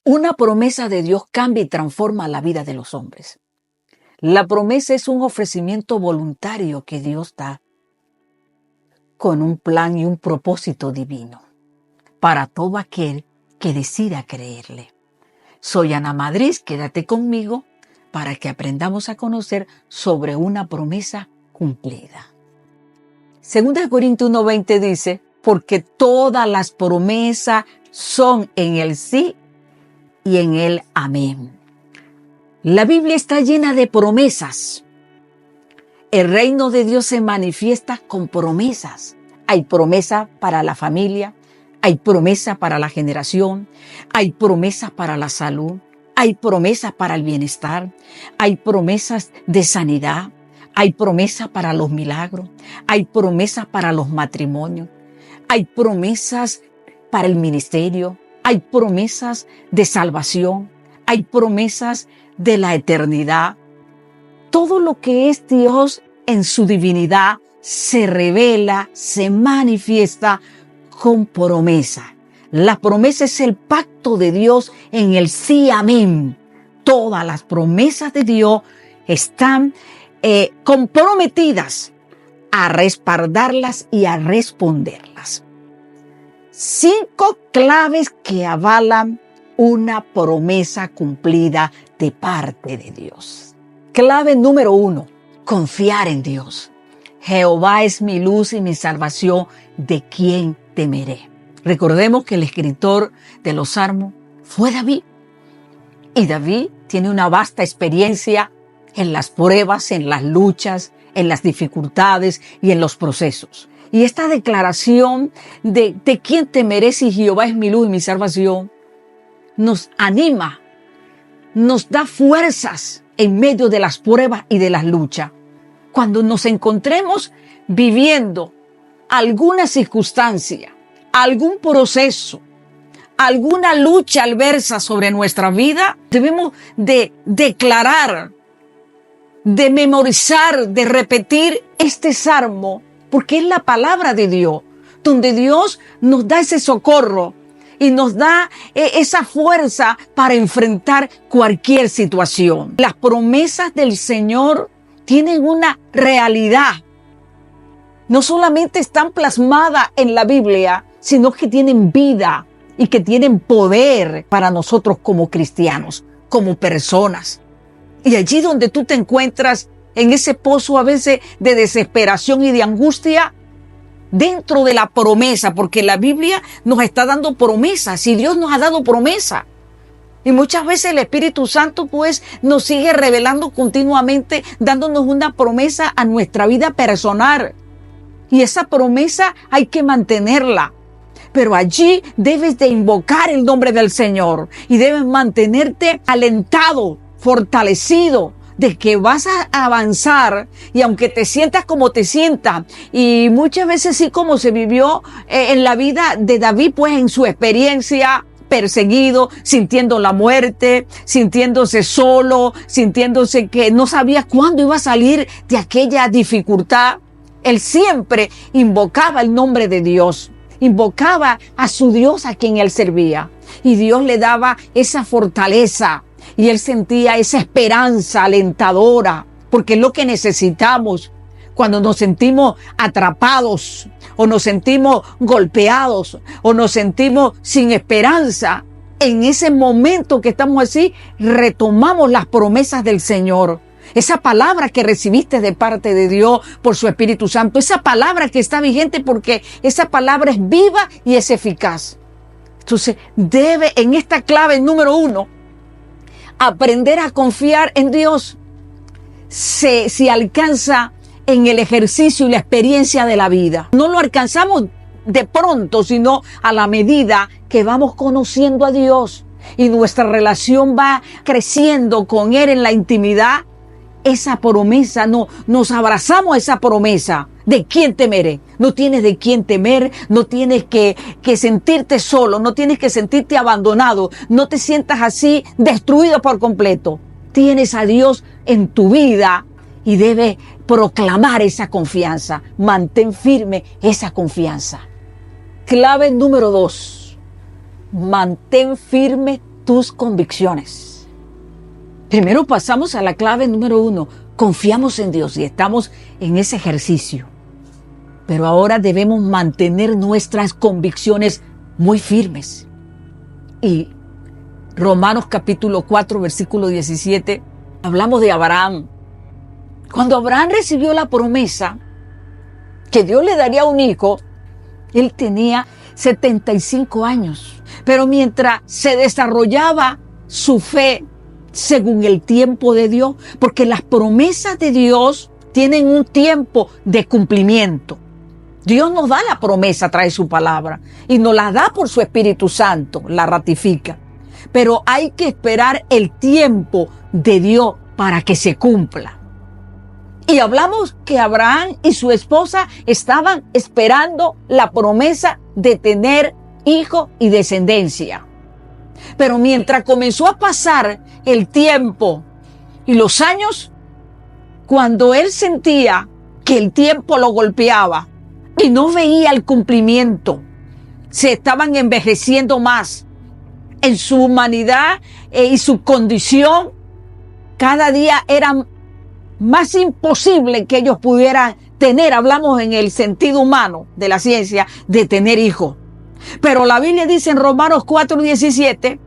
Una promesa de Dios cambia y transforma la vida de los hombres. La promesa es un ofrecimiento voluntario que Dios da con un plan y un propósito divino para todo aquel que decida creerle. Soy Ana Madrid, quédate conmigo para que aprendamos a conocer sobre una promesa cumplida. 2 Corintios 1:20 dice, porque todas las promesas son en el sí y en el amén. La Biblia está llena de promesas. El reino de Dios se manifiesta con promesas. Hay promesa para la familia, hay promesa para la generación, hay promesas para la salud, hay promesas para el bienestar, hay promesas de sanidad, hay promesas para los milagros, hay promesas para los matrimonios, hay promesas para el ministerio, hay promesas de salvación, hay promesas de la eternidad. Todo lo que es Dios en su divinidad se revela, se manifiesta con promesa. La promesa es el pacto de Dios en el sí, amén. Todas las promesas de Dios están comprometidas a respaldarlas y a responderlas. 5 claves que avalan una promesa cumplida de parte de Dios. Clave número 1, confiar en Dios. Jehová es mi luz y mi salvación, ¿de quién temeré? Recordemos que el escritor de los Salmos fue David. Y David tiene una vasta experiencia en las pruebas, en las luchas, en las dificultades y en los procesos. Y esta declaración de quién temeré si Jehová es mi luz y mi salvación, nos anima, nos da fuerzas en medio de las pruebas y de las luchas. Cuando nos encontremos viviendo alguna circunstancia, algún proceso, alguna lucha adversa sobre nuestra vida, debemos de declarar, de memorizar, de repetir este salmo, porque es la palabra de Dios, donde Dios nos da ese socorro y nos da esa fuerza para enfrentar cualquier situación. Las promesas del Señor tienen una realidad. No solamente están plasmadas en la Biblia, sino que tienen vida y que tienen poder para nosotros como cristianos, como personas. Y allí donde tú te encuentras en ese pozo a veces de desesperación y de angustia, dentro de la promesa, porque la Biblia nos está dando promesas y Dios nos ha dado promesa. Y muchas veces el Espíritu Santo pues nos sigue revelando continuamente, dándonos una promesa a nuestra vida personal. Y esa promesa hay que mantenerla. Pero allí debes de invocar el nombre del Señor y debes mantenerte alentado, fortalecido, de que vas a avanzar, y aunque te sientas como te sientas, y muchas veces sí como se vivió en la vida de David, pues en su experiencia, perseguido, sintiendo la muerte, sintiéndose solo, sintiéndose que no sabía cuándo iba a salir de aquella dificultad, él siempre invocaba el nombre de Dios, invocaba a su Dios a quien él servía, y Dios le daba esa fortaleza. Y él sentía esa esperanza alentadora, porque es lo que necesitamos cuando nos sentimos atrapados, o nos sentimos golpeados, o nos sentimos sin esperanza. En ese momento que estamos así, retomamos las promesas del Señor. Esa palabra que recibiste de parte de Dios por su Espíritu Santo, esa palabra que está vigente porque esa palabra es viva y es eficaz. Entonces, debe en esta clave número 1, aprender a confiar en Dios. Se alcanza en el ejercicio y la experiencia de la vida. No lo alcanzamos de pronto, sino a la medida que vamos conociendo a Dios y nuestra relación va creciendo con Él en la intimidad. Esa promesa, nos abrazamos a esa promesa. ¿De quién temeré? No tienes de quién temer, no tienes que sentirte solo, no tienes que sentirte abandonado, no te sientas así destruido por completo. Tienes a Dios en tu vida y debes proclamar esa confianza. Mantén firme esa confianza. Clave número 2. Mantén firme tus convicciones. Primero pasamos a la clave número 1. Confiamos en Dios y estamos en ese ejercicio. Pero ahora debemos mantener nuestras convicciones muy firmes. Y Romanos capítulo 4, versículo 17, hablamos de Abraham. Cuando Abraham recibió la promesa que Dios le daría un hijo, él tenía 75 años. Pero mientras se desarrollaba su fe según el tiempo de Dios, porque las promesas de Dios tienen un tiempo de cumplimiento. Dios nos da la promesa, trae su palabra, y nos la da por su Espíritu Santo, la ratifica. Pero hay que esperar el tiempo de Dios para que se cumpla. Y hablamos que Abraham y su esposa estaban esperando la promesa de tener hijo y descendencia. Pero mientras comenzó a pasar el tiempo y los años, cuando él sentía que el tiempo lo golpeaba y no veía el cumplimiento, se estaban envejeciendo más en su humanidad y su condición. Cada día era más imposible que ellos pudieran tener, hablamos en el sentido humano de la ciencia, de tener hijos. Pero la Biblia dice en Romanos 4:17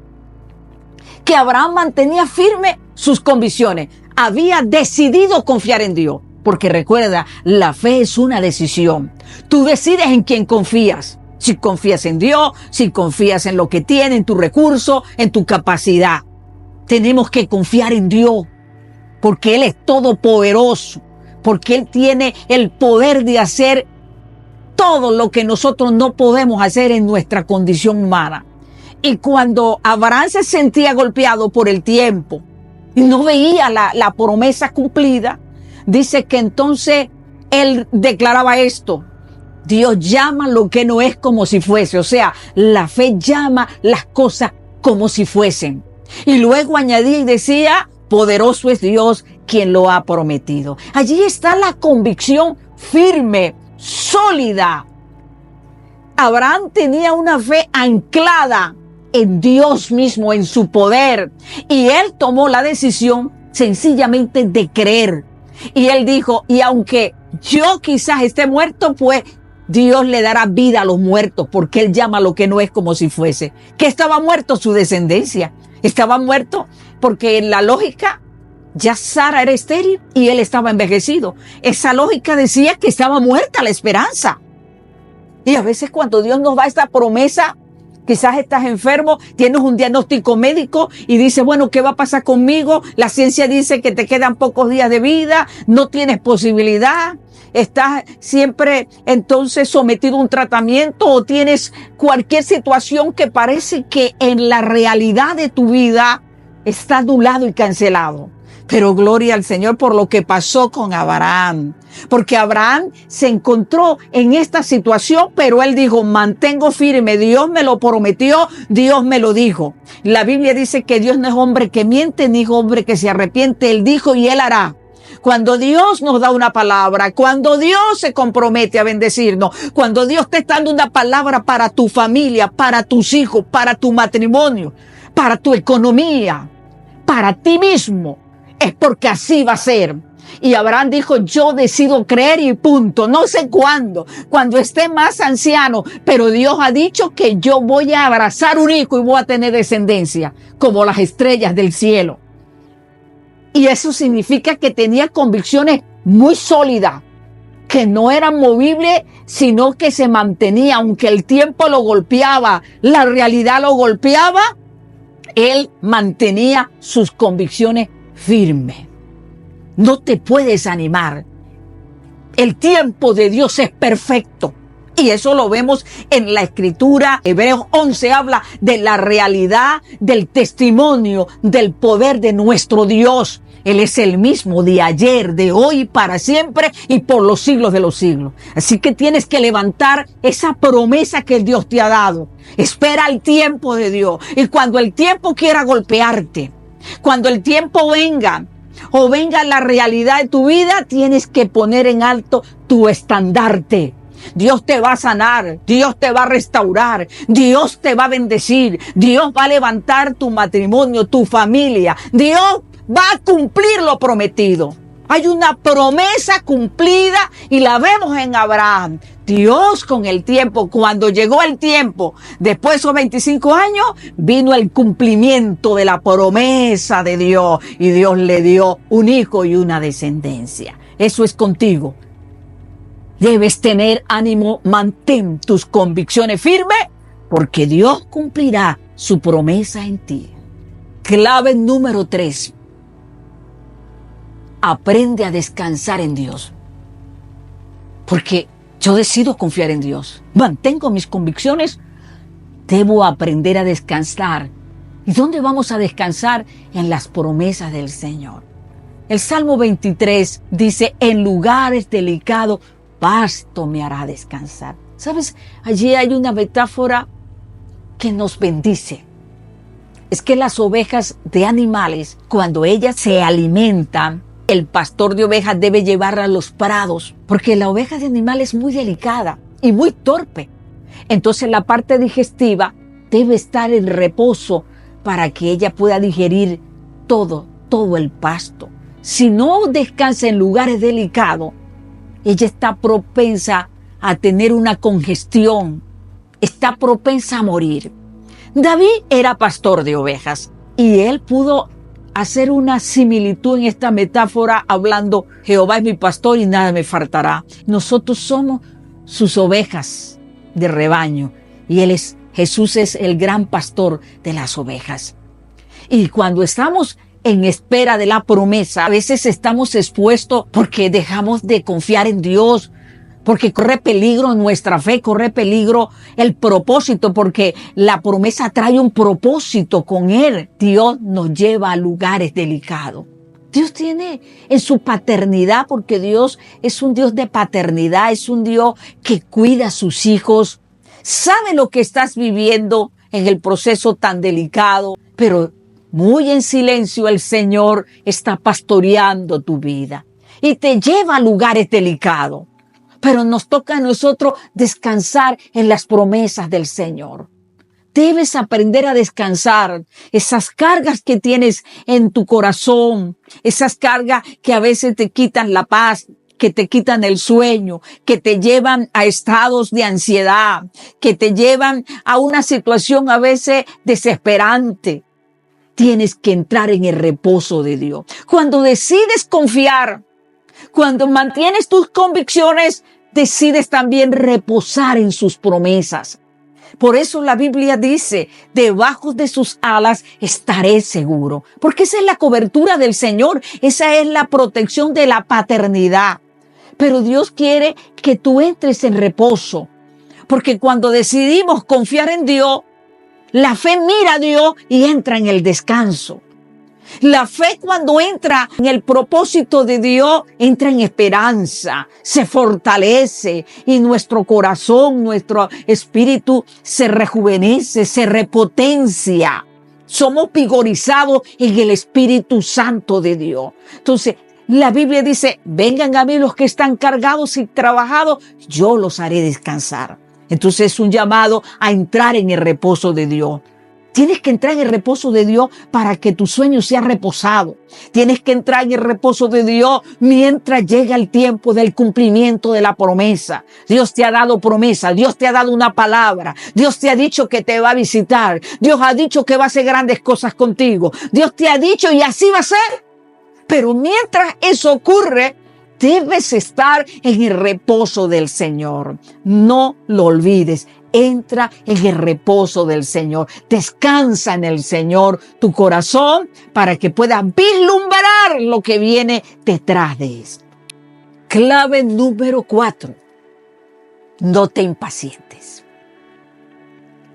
que Abraham mantenía firme sus convicciones. Había decidido confiar en Dios. Porque recuerda, la fe es una decisión. Tú decides en quién confías. Si confías en Dios, si confías en lo que tienes, en tu recurso, en tu capacidad. Tenemos que confiar en Dios. Porque Él es todopoderoso. Porque Él tiene el poder de hacer todo lo que nosotros no podemos hacer en nuestra condición humana. Y cuando Abraham se sentía golpeado por el tiempo y no veía la promesa cumplida, dice que entonces él declaraba esto: Dios llama lo que no es como si fuese. O sea, la fe llama las cosas como si fuesen. Y luego añadía y decía: poderoso es Dios quien lo ha prometido. Allí está la convicción firme, sólida. Abraham tenía una fe anclada en Dios mismo, en su poder. Y él tomó la decisión sencillamente de creer. Y él dijo: y aunque yo quizás esté muerto, pues Dios le dará vida a los muertos, porque Él llama lo que no es como si fuese. ¿Qué estaba muerto? Su descendencia. Estaba muerto porque en la lógica ya Sara era estéril y él estaba envejecido. Esa lógica decía que estaba muerta la esperanza. Y a veces cuando Dios nos da esta promesa, quizás estás enfermo, tienes un diagnóstico médico y dices: bueno, ¿qué va a pasar conmigo? La ciencia dice que te quedan pocos días de vida, no tienes posibilidad, estás siempre entonces sometido a un tratamiento o tienes cualquier situación que parece que en la realidad de tu vida está anulado y cancelado. Pero gloria al Señor por lo que pasó con Abraham. Porque Abraham se encontró en esta situación, pero él dijo: mantengo firme, Dios me lo prometió, Dios me lo dijo. La Biblia dice que Dios no es hombre que miente, ni hombre que se arrepiente. Él dijo y Él hará. Cuando Dios nos da una palabra, cuando Dios se compromete a bendecirnos, cuando Dios te está dando una palabra para tu familia, para tus hijos, para tu matrimonio, para tu economía, para ti mismo, es porque así va a ser. Y Abraham dijo: yo decido creer y punto. No sé cuándo, cuando esté más anciano, pero Dios ha dicho que yo voy a abrazar un hijo y voy a tener descendencia, como las estrellas del cielo. Y eso significa que tenía convicciones muy sólidas, que no eran movibles, sino que se mantenía, aunque el tiempo lo golpeaba, la realidad lo golpeaba, él mantenía sus convicciones firme. No te puedes animar. El tiempo de Dios es perfecto. Y eso lo vemos en la Escritura. Hebreos 11 habla de la realidad, del testimonio, del poder de nuestro Dios. Él es el mismo de ayer, de hoy, para siempre y por los siglos de los siglos. Así que tienes que levantar esa promesa que Dios te ha dado. Espera el tiempo de Dios. Y cuando el tiempo quiera golpearte, cuando el tiempo venga o venga la realidad de tu vida, tienes que poner en alto tu estandarte. Dios te va a sanar, Dios te va a restaurar, Dios te va a bendecir, Dios va a levantar tu matrimonio, tu familia, Dios va a cumplir lo prometido. Hay una promesa cumplida y la vemos en Abraham. Dios con el tiempo, cuando llegó el tiempo, después de esos 25 años, vino el cumplimiento de la promesa de Dios y Dios le dio un hijo y una descendencia. Eso es contigo. Debes tener ánimo, mantén tus convicciones firmes porque Dios cumplirá su promesa en ti. Clave número 3. Aprende a descansar en Dios. Porque yo decido confiar en Dios. Mantengo mis convicciones. Debo aprender a descansar. ¿Y dónde vamos a descansar? En las promesas del Señor. El Salmo 23 dice, en lugares delicados, pasto me hará descansar. ¿Sabes? Allí hay una metáfora que nos bendice. Es que las ovejas de animales, cuando ellas se alimentan, el pastor de ovejas debe llevarla a los prados, porque la oveja de animal es muy delicada y muy torpe. Entonces la parte digestiva debe estar en reposo para que ella pueda digerir todo el pasto. Si no descansa en lugares delicados, ella está propensa a tener una congestión, está propensa a morir. David era pastor de ovejas y él pudo hacer una similitud en esta metáfora hablando, Jehová es mi pastor y nada me faltará. Nosotros somos sus ovejas de rebaño y Jesús es el gran pastor de las ovejas. Y cuando estamos en espera de la promesa, a veces estamos expuestos porque dejamos de confiar en Dios, porque corre peligro nuestra fe, corre peligro el propósito, porque la promesa trae un propósito con Él. Dios nos lleva a lugares delicados. Dios tiene en su paternidad, porque Dios es un Dios de paternidad, es un Dios que cuida a sus hijos, sabe lo que estás viviendo en el proceso tan delicado, pero muy en silencio el Señor está pastoreando tu vida y te lleva a lugares delicados. Pero nos toca a nosotros descansar en las promesas del Señor. Debes aprender a descansar esas cargas que tienes en tu corazón, esas cargas que a veces te quitan la paz, que te quitan el sueño, que te llevan a estados de ansiedad, que te llevan a una situación a veces desesperante. Tienes que entrar en el reposo de Dios. Cuando decides confiar, cuando mantienes tus convicciones, decides también reposar en sus promesas. Por eso la Biblia dice, debajo de sus alas estaré seguro. Porque esa es la cobertura del Señor, esa es la protección de la paternidad. Pero Dios quiere que tú entres en reposo. Porque cuando decidimos confiar en Dios, la fe mira a Dios y entra en el descanso. La fe, cuando entra en el propósito de Dios, entra en esperanza, se fortalece y nuestro corazón, nuestro espíritu se rejuvenece, se repotencia. Somos vigorizados en el Espíritu Santo de Dios. Entonces, la Biblia dice, vengan a mí los que están cargados y trabajados, yo los haré descansar. Entonces es un llamado a entrar en el reposo de Dios. Tienes que entrar en el reposo de Dios para que tu sueño sea reposado. Tienes que entrar en el reposo de Dios mientras llega el tiempo del cumplimiento de la promesa. Dios te ha dado promesa, Dios te ha dado una palabra, Dios te ha dicho que te va a visitar, Dios ha dicho que va a hacer grandes cosas contigo, Dios te ha dicho y así va a ser. Pero mientras eso ocurre, debes estar en el reposo del Señor. No lo olvides. Entra en el reposo del Señor. Descansa en el Señor tu corazón para que puedas vislumbrar lo que viene detrás de esto. Clave número 4. No te impacientes.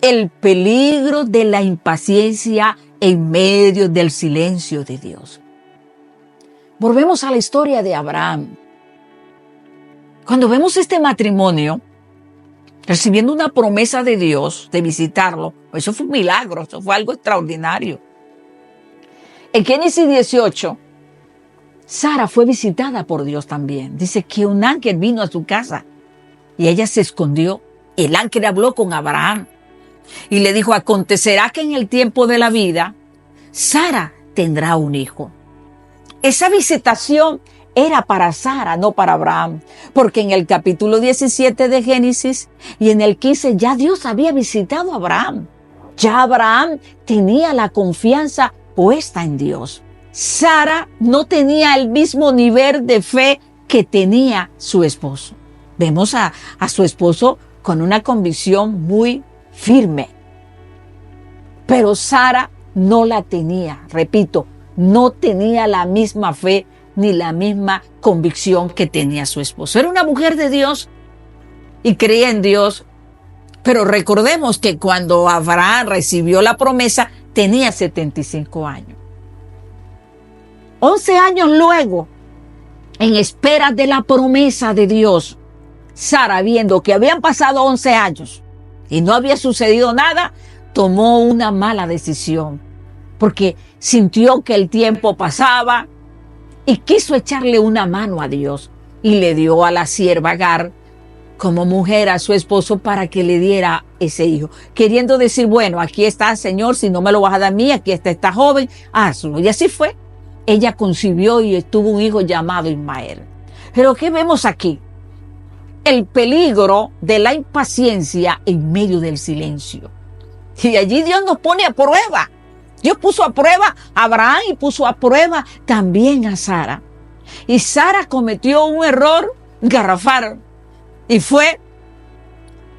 El peligro de la impaciencia en medio del silencio de Dios. Volvemos a la historia de Abraham. Cuando vemos este matrimonio recibiendo una promesa de Dios de visitarlo, eso fue un milagro, eso fue algo extraordinario. En Génesis 18, Sara fue visitada por Dios también. Dice que un ángel vino a su casa Y ella se escondió. El ángel habló con Abraham y le dijo, acontecerá que en el tiempo de la vida, Sara tendrá un hijo. Esa visitación era para Sara, no para Abraham, porque en el capítulo 17 de Génesis y en el 15 ya Dios había visitado a Abraham. Ya Abraham tenía la confianza puesta en Dios. Sara no tenía el mismo nivel de fe que tenía su esposo. Vemos a su esposo con una convicción muy firme. Pero Sara no la tenía, repito, no tenía la misma fe ni la misma convicción que tenía su esposo. Era una mujer de Dios y creía en Dios, pero recordemos que cuando Abraham recibió la promesa tenía 75 años. 11 años luego, en espera de la promesa de Dios, Sara, viendo que habían pasado 11 años y no había sucedido nada, tomó una mala decisión, porque sintió que el tiempo pasaba y quiso echarle una mano a Dios y le dio a la sierva Agar como mujer a su esposo para que le diera ese hijo, queriendo decir, bueno, aquí está, Señor, si no me lo vas a dar a mí, aquí está esta joven, hazlo. Y así fue. Ella concibió y tuvo un hijo llamado Ismael. Pero ¿qué vemos aquí? El peligro de la impaciencia en medio del silencio. Y allí Dios nos pone a prueba. Dios puso a prueba a Abraham y puso a prueba también a Sara. Y Sara cometió un error garrafal. Y fue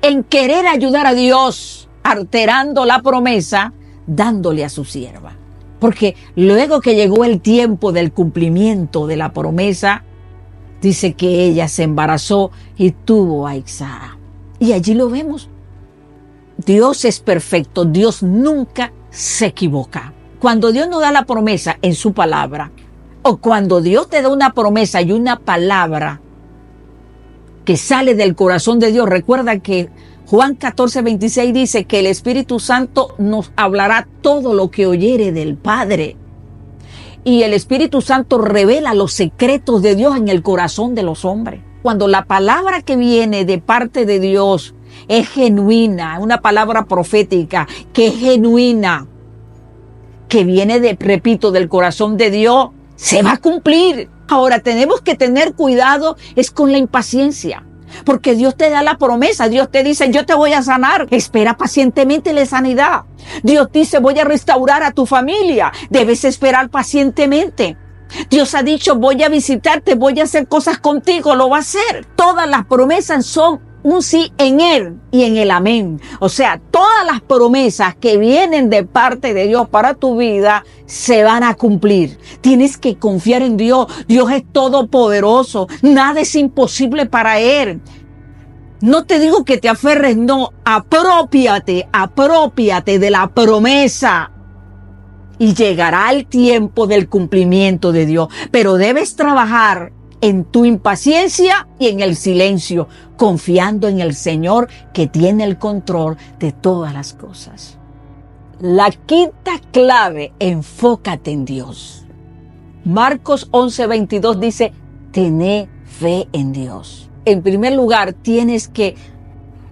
en querer ayudar a Dios, alterando la promesa, dándole a su sierva. Porque luego que llegó el tiempo del cumplimiento de la promesa, dice que ella se embarazó y tuvo a Isaac. Y allí lo vemos. Dios es perfecto, Dios nunca se equivoca. Cuando Dios nos da la promesa en su palabra, o cuando Dios te da una promesa y una palabra que sale del corazón de Dios, recuerda que Juan 14:26 dice que el Espíritu Santo nos hablará todo lo que oyere del Padre. Y el Espíritu Santo revela los secretos de Dios en el corazón de los hombres. Cuando la palabra que viene de parte de Dios es genuina, una palabra profética que es genuina, que viene repito, del corazón de Dios, se va a cumplir. Ahora tenemos que tener cuidado es con la impaciencia, porque Dios te da la promesa, Dios te dice, yo te voy a sanar, espera pacientemente la sanidad. Dios dice, voy a restaurar a tu familia, debes esperar pacientemente. Dios ha dicho, voy a visitarte, voy a hacer cosas contigo, lo va a hacer. Todas las promesas son un sí en Él y en el amén. O sea, todas las promesas que vienen de parte de Dios para tu vida se van a cumplir. Tienes que confiar en Dios. Dios es todopoderoso. Nada es imposible para Él. No te digo que te aferres, no. Apropiate de la promesa. Y llegará el tiempo del cumplimiento de Dios. Pero debes trabajar en tu impaciencia y en el silencio, confiando en el Señor que tiene el control de todas las cosas. La quinta clave, enfócate en Dios. Marcos 11:22 dice, tené fe en Dios. En primer lugar, tienes que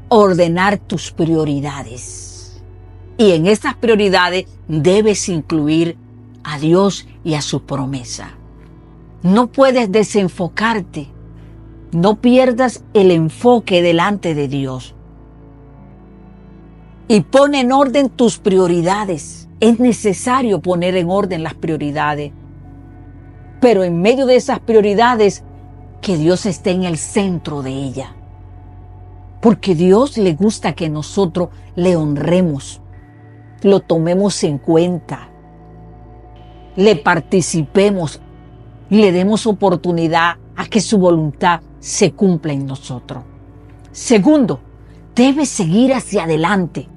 ordenar tus prioridades. Y en estas prioridades debes incluir a Dios y a su promesa. No puedes desenfocarte. No pierdas el enfoque delante de Dios. Y pon en orden tus prioridades. Es necesario poner en orden las prioridades. Pero en medio de esas prioridades, que Dios esté en el centro de ella. Porque Dios le gusta que nosotros le honremos, lo tomemos en cuenta, le participemos, le demos oportunidad a que su voluntad se cumpla en nosotros. Segundo, debes seguir hacia adelante.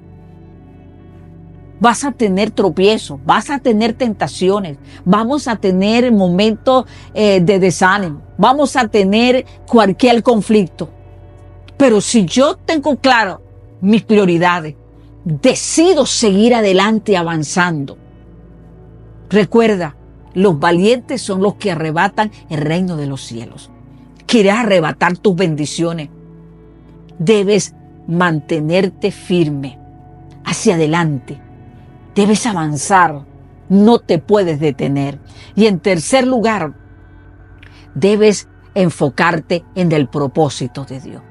Vas a tener tropiezos, vas a tener tentaciones, vamos a tener momentos de desánimo, vamos a tener cualquier conflicto. Pero si yo tengo claro mis prioridades, decido seguir adelante avanzando. Recuerda, los valientes son los que arrebatan el reino de los cielos. Quieres arrebatar tus bendiciones. Debes mantenerte firme hacia adelante. Debes avanzar. No te puedes detener. Y en tercer lugar, debes enfocarte en el propósito de Dios.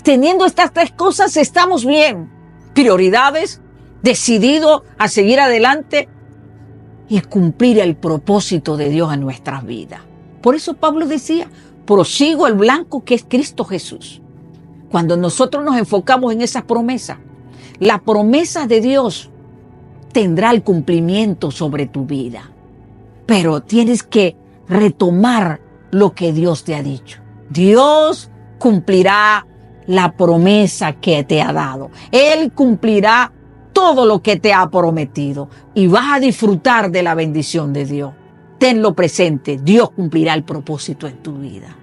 Teniendo estas tres cosas, estamos bien. Prioridades, decidido a seguir adelante y cumplir el propósito de Dios en nuestras vidas. Por eso Pablo decía, prosigo el blanco que es Cristo Jesús. Cuando nosotros nos enfocamos en esa promesa, la promesa de Dios tendrá el cumplimiento sobre tu vida. Pero tienes que retomar lo que Dios te ha dicho. Dios cumplirá la promesa que te ha dado. Él cumplirá todo lo que te ha prometido y vas a disfrutar de la bendición de Dios. Tenlo presente, Dios cumplirá el propósito en tu vida.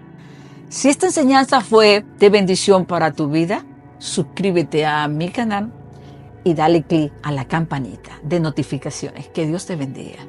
Si esta enseñanza fue de bendición para tu vida, suscríbete a mi canal y dale clic a la campanita de notificaciones. Que Dios te bendiga.